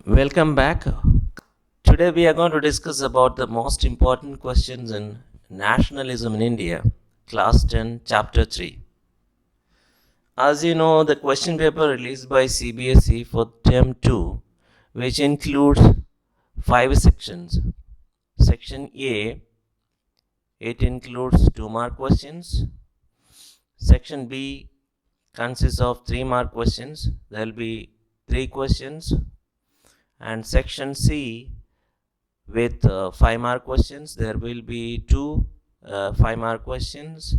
Welcome back. Today we are going to discuss about the most important questions in nationalism in India, Class 10, Chapter 3. As you know, the question paper released by CBSE for Term 2, which includes 5 sections. Section A, it includes 2-mark questions. Section B consists of 3-mark questions. There will be 3 questions. And section C with 5-mark questions, there will be 2 5-mark questions.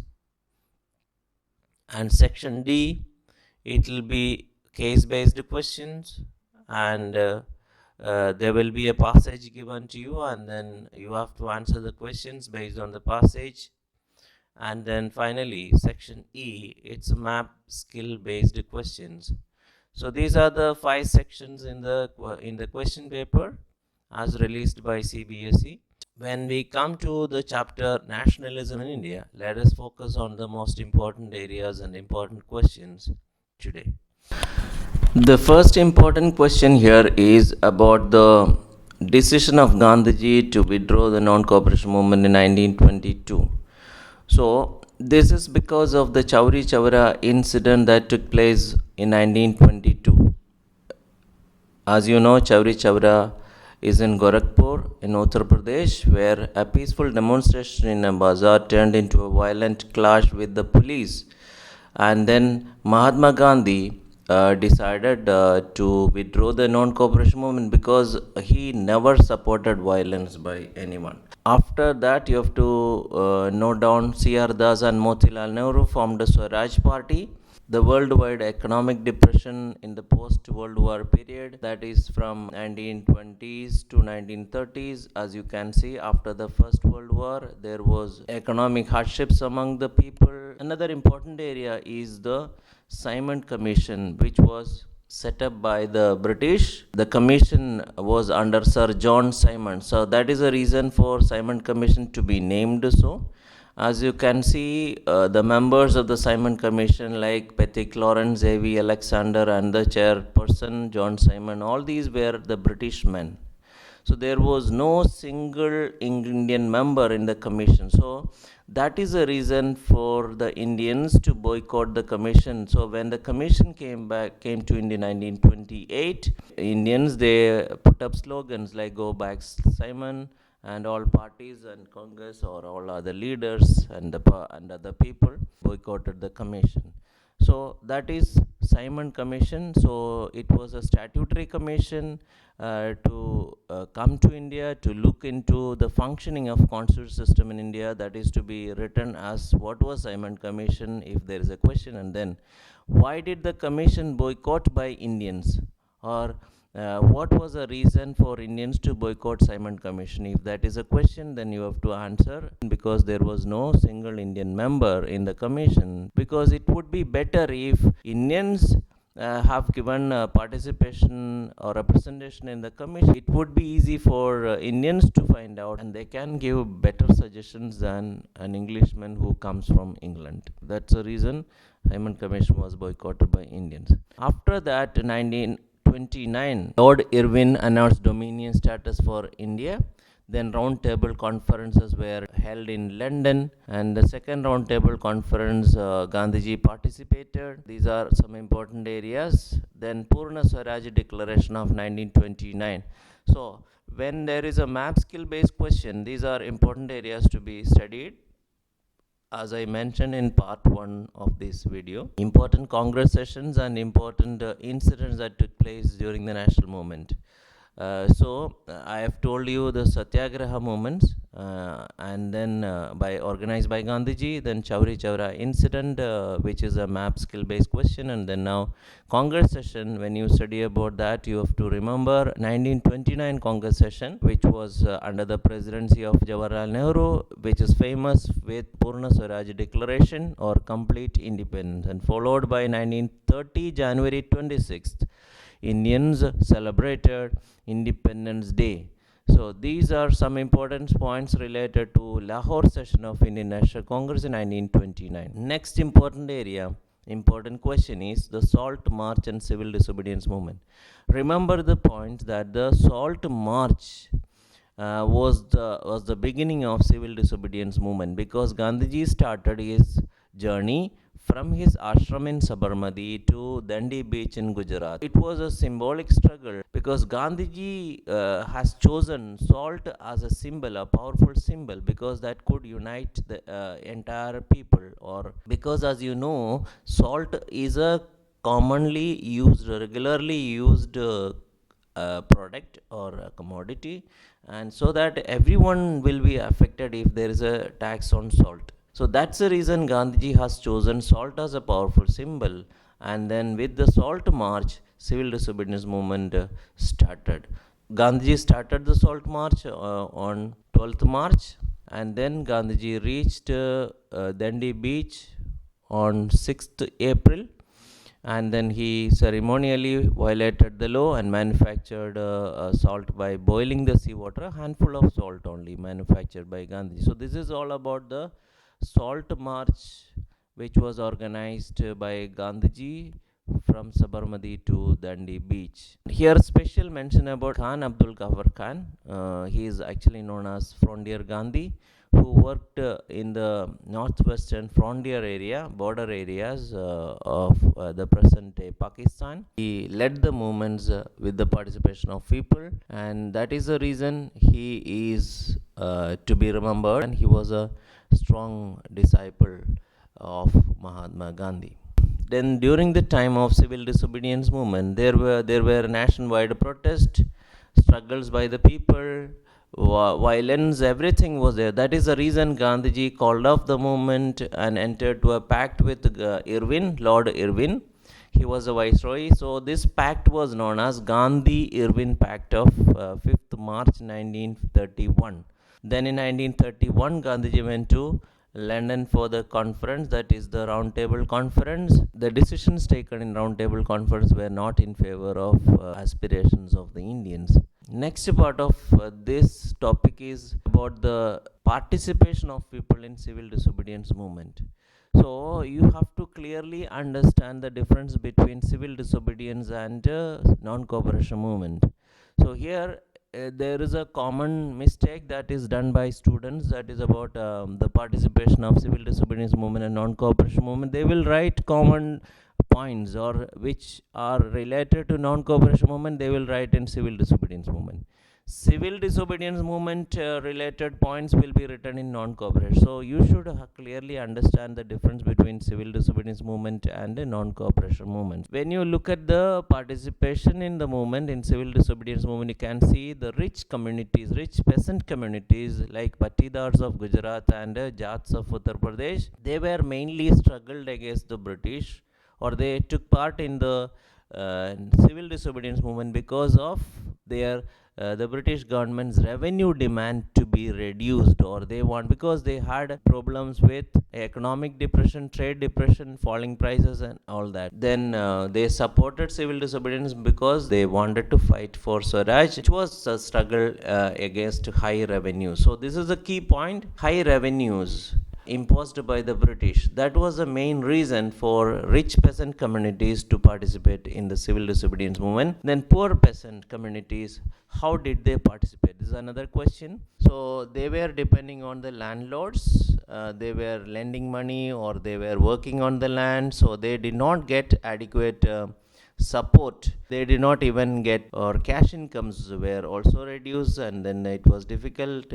And section D, it will be case-based questions, and there will be a passage given to you, and then you have to answer the questions based on the passage. And then finally, section E, it's map skill-based questions. So these are the 5 sections in the question paper as released by CBSE. When we come to the chapter Nationalism in India, let us focus on the most important areas and important questions today. The first important question here is about the decision of Gandhiji to withdraw the non-cooperation movement in 1922. So this is because of the Chaura incident that took place in 1922. As you know, Chaura is in Gorakhpur in Uttar Pradesh, where a peaceful demonstration in a bazaar turned into a violent clash with the police. And then Mahatma Gandhi decided to withdraw the non-cooperation movement because he never supported violence by anyone. After that, you have to note down C.R. Das and Motilal Nehru formed the Swaraj Party. The worldwide economic depression in the post-World War period, that is from 1920s to 1930s, as you can see, after the First World War, there was economic hardships among the people. Another important area is the Simon Commission, which was set up by the British. The commission was under Sir John Simon. So that is a reason for Simon Commission to be named so. As you can see, the members of the Simon Commission like Pethick Lawrence, A.V. Alexander and the chairperson John Simon, all these were the British men. So there was no single Indian member in the commission. So that is a reason for the Indians to boycott the commission. So when the commission came to India in 1928, Indians, they put up slogans like "Go back Simon," and all parties and Congress or all other leaders and other people boycotted the commission. So that is Simon Commission. So it was a statutory commission to come to India to look into the functioning of constitutional system in India. That is to be written as what was Simon Commission if there is a question, and then why did the commission boycott by Indians, or what was the reason for Indians to boycott Simon Commission? If that is a question, then you have to answer, because there was no single Indian member in the commission, because it would be better if Indians have given participation or representation in the commission. It would be easy for Indians to find out, and they can give better suggestions than an Englishman who comes from England. That's the reason Simon Commission was boycotted by Indians. After that, 1929, Lord Irwin announced dominion status for India. Then round table conferences were held in London, and the second round table conference Gandhiji participated. These are some important areas. Then Purna Swaraj Declaration of 1929. So when there is a map skill based question, these are important areas to be studied, as I mentioned in part 1 of this video. Important Congress sessions and important incidents that took place during the national movement. So I have told you the Satyagraha movements, and then organized by Gandhiji, then Chaura incident, which is a map skill based question, and then now Congress session. When you study about that, you have to remember 1929 Congress session, which was under the presidency of Jawaharlal Nehru, which is famous with Purna Swaraj Declaration or complete independence, and followed by 1930 January 26th. Indians celebrated Independence Day. So these are some important points related to Lahore session of Indian National Congress in 1929. Next important area important question is the Salt March and Civil Disobedience Movement. Remember the point that the Salt March was the beginning of civil disobedience movement, because Gandhiji started his journey from his ashram in Sabarmati to Dandi beach in Gujarat. It was a symbolic struggle because Gandhiji has chosen salt as a symbol, a powerful symbol, because that could unite the entire people. Or because, as you know, salt is a commonly used, regularly used product or a commodity, and so that everyone will be affected if there is a tax on salt. So that's the reason Gandhiji has chosen salt as a powerful symbol. And then with the Salt March, civil disobedience movement started. Gandhiji started the Salt March on 12th March, and then Gandhiji reached Dandi beach on 6th April, and then he ceremonially violated the law and manufactured salt by boiling the seawater, a handful of salt only manufactured by Gandhi. So this is all about the Salt March, which was organized by Gandhiji from Sabarmati to Dandi beach. Here special mention about Khan Abdul Ghaffar Khan. He is actually known as Frontier Gandhi, who worked in the northwestern frontier area, border areas of the present day Pakistan. He led the movements with the participation of people, and that is the reason he is to be remembered, and he was a strong disciple of Mahatma Gandhi. Then during the time of civil disobedience movement, there were nationwide protests, struggles by the people, violence, everything was there. That is the reason Gandhiji called off the movement and entered to a pact with Lord Irwin. He was a viceroy. So this pact was known as Gandhi-Irwin Pact of 5th March 1931. Then in 1931, Gandhiji went to London for the conference, that is the Round Table Conference. The decisions taken in Round Table Conference were not in favor of aspirations of the Indians. Next part of this topic is about the participation of people in civil disobedience movement. So you have to clearly understand the difference between civil disobedience and non-cooperation movement. So here there is a common mistake that is done by students, that is about the participation of civil disobedience movement and non-cooperation movement. They will write common points or which are related to non-cooperation movement, they will write in civil disobedience movement. Civil disobedience movement related points will be written in non-cooperation. So you should clearly understand the difference between civil disobedience movement and non-cooperation movement. When you look at the participation in the movement, in civil disobedience movement, you can see the rich communities, rich peasant communities like Patidars of Gujarat and Jats of Uttar Pradesh. They were mainly struggled against the British, or they took part in the civil disobedience movement because of their the British government's revenue demand to be reduced, or they want, because they had problems with economic depression, trade depression, falling prices and all that. Then they supported civil disobedience because they wanted to fight for Swaraj, which was a struggle against high revenue. So this is a key point, high revenues imposed by the British. That was the main reason for rich peasant communities to participate in the civil disobedience movement. Then poor peasant communities, how did they participate? This is another question. So they were depending on the landlords. They were lending money or they were working on the land. So they did not get adequate support. They did not even get, or cash incomes were also reduced, and then it was difficult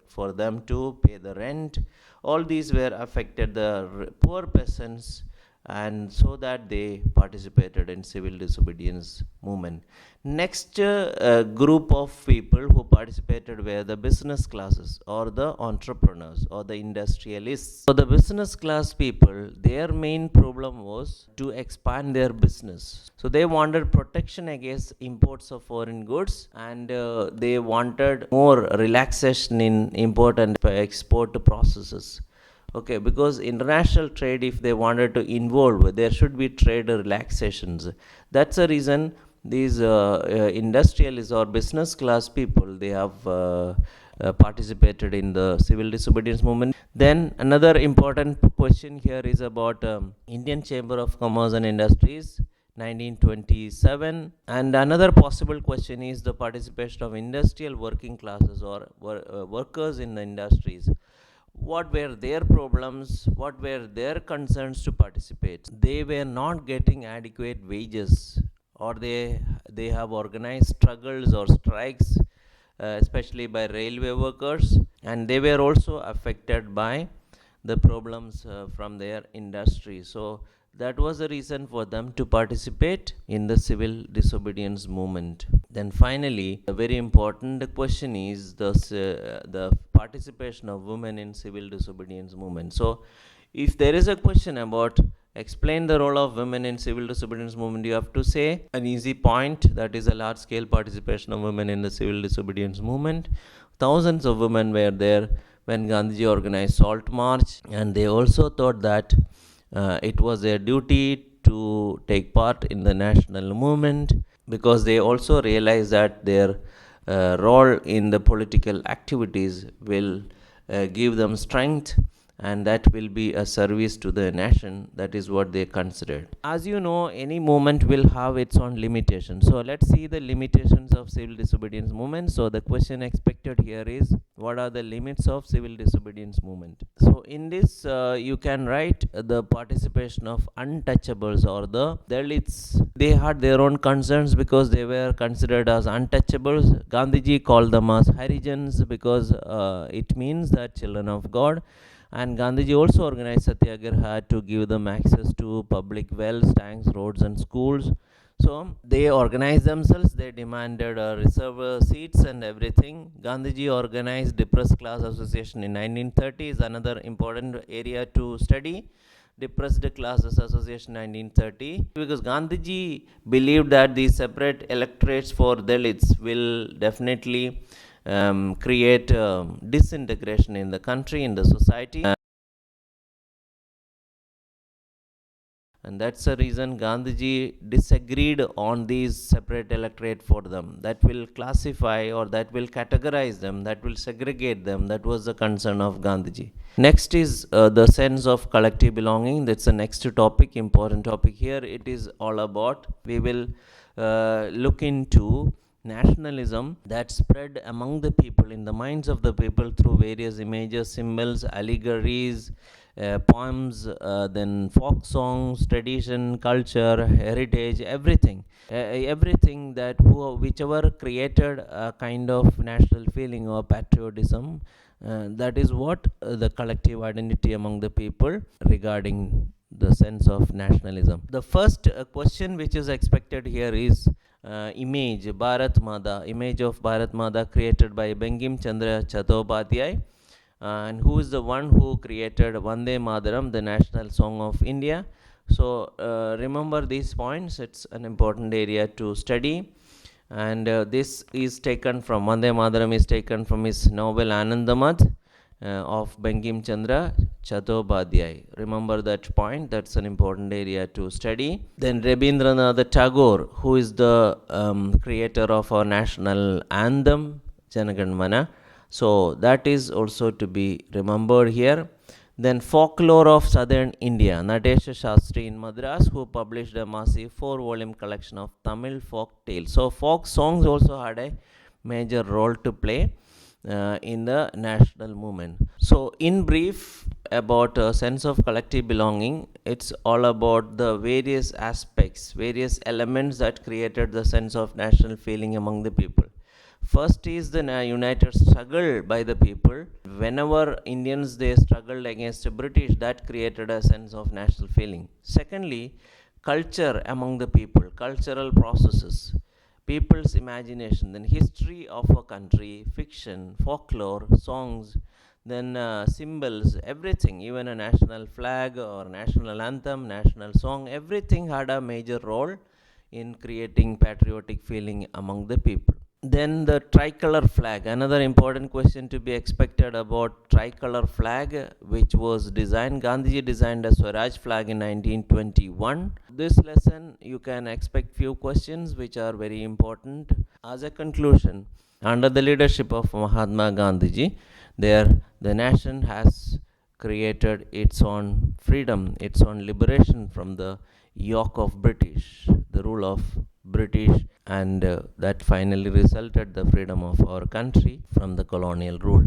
for them to pay the rent. All these were affected the poor peasants, and so that they participated in civil disobedience movement. Next group of people who participated were the business classes or the entrepreneurs or the industrialists. So the business class people, their main problem was to expand their business. So they wanted protection against imports of foreign goods, and they wanted more relaxation in import and export processes. Okay, because international trade, if they wanted to involve, there should be trade relaxations. That's the reason these industrialists or business class people, they have participated in the civil disobedience movement. Then another important question here is about Indian Chamber of Commerce and Industries, 1927. And another possible question is the participation of industrial working classes or workers in the industries. What were their problems? What were their concerns to participate? They were not getting adequate wages, or they have organized struggles or strikes, especially by railway workers, and they were also affected by the problems from their industry. So that was the reason for them to participate in the civil disobedience movement. Then finally, a very important question is the participation of women in civil disobedience movement. So if there is a question about explain the role of women in civil disobedience movement, you have to say an easy point, that is a large scale participation of women in the civil disobedience movement. Thousands of women were there when Gandhiji organized Salt March, and they also thought that it was their duty to take part in the national movement, because they also realized that their role in the political activities will give them strength, and that will be a service to the nation. That is what they considered. As you know, any movement will have its own limitations. So let's see the limitations of civil disobedience movement. So the question expected here is, what are the limits of civil disobedience movement? So in this, you can write the participation of untouchables or the Dalits. They had their own concerns because they were considered as untouchables. Gandhiji called them as Harijans because it means that children of God. And Gandhiji also organized Satyagraha to give them access to public wells, tanks, roads, and schools. So they organized themselves, they demanded reserve seats and everything. Gandhiji organized Depressed Class Association in 1930, is another important area to study. Depressed Classes Association 1930, because Gandhiji believed that these separate electorates for Dalits will definitely create disintegration in the country, in the society. And that's the reason Gandhiji disagreed on these separate electorate for them. That will classify or that will categorize them, that will segregate them. That was the concern of Gandhiji. Next is the sense of collective belonging. That's the next topic, important topic here. It is all about, we will look into nationalism that spread among the people, in the minds of the people, through various images, symbols, allegories, poems, then folk songs, tradition, culture, heritage, everything. Everything that whichever created a kind of national feeling or patriotism, that is what the collective identity among the people regarding the sense of nationalism. The first question which is expected here is image, Bharat Mata, image of Bharat Mata created by Bankim Chandra Chattopadhyay, and who is the one who created Vande Mataram, the national song of India. So remember these points, it's an important area to study. And this is taken from, Vande Mataram is taken from his novel Anandamad of Bankim Chandra Chattopadhyay. Remember that point, that's an important area to study. Then Rabindranath Tagore, who is the creator of our national anthem, Janaganmana. So that is also to be remembered here. Then Folklore of Southern India, Natesha Shastri in Madras, who published a massive 4-volume collection of Tamil folk tales. So folk songs also had a major role to play in the national movement. So in brief about a sense of collective belonging, it's all about the various aspects, various elements that created the sense of national feeling among the people. First is the united struggle by the people. Whenever Indians they struggled against the British, that created a sense of national feeling. Secondly, culture among the people, cultural processes, people's imagination, then history of a country, fiction, folklore, songs, then symbols, everything, even a national flag or national anthem, national song, everything had a major role in creating patriotic feeling among the people. Then the tricolor flag, another important question to be expected about tricolor flag, which was designed, Gandhiji designed a Swaraj flag in 1921. This lesson you can expect few questions which are very important. As a conclusion, under the leadership of Mahatma Gandhiji, the nation has created its own freedom, its own liberation from the yoke of British, the rule of British, and that finally resulted the freedom of our country from the colonial rule.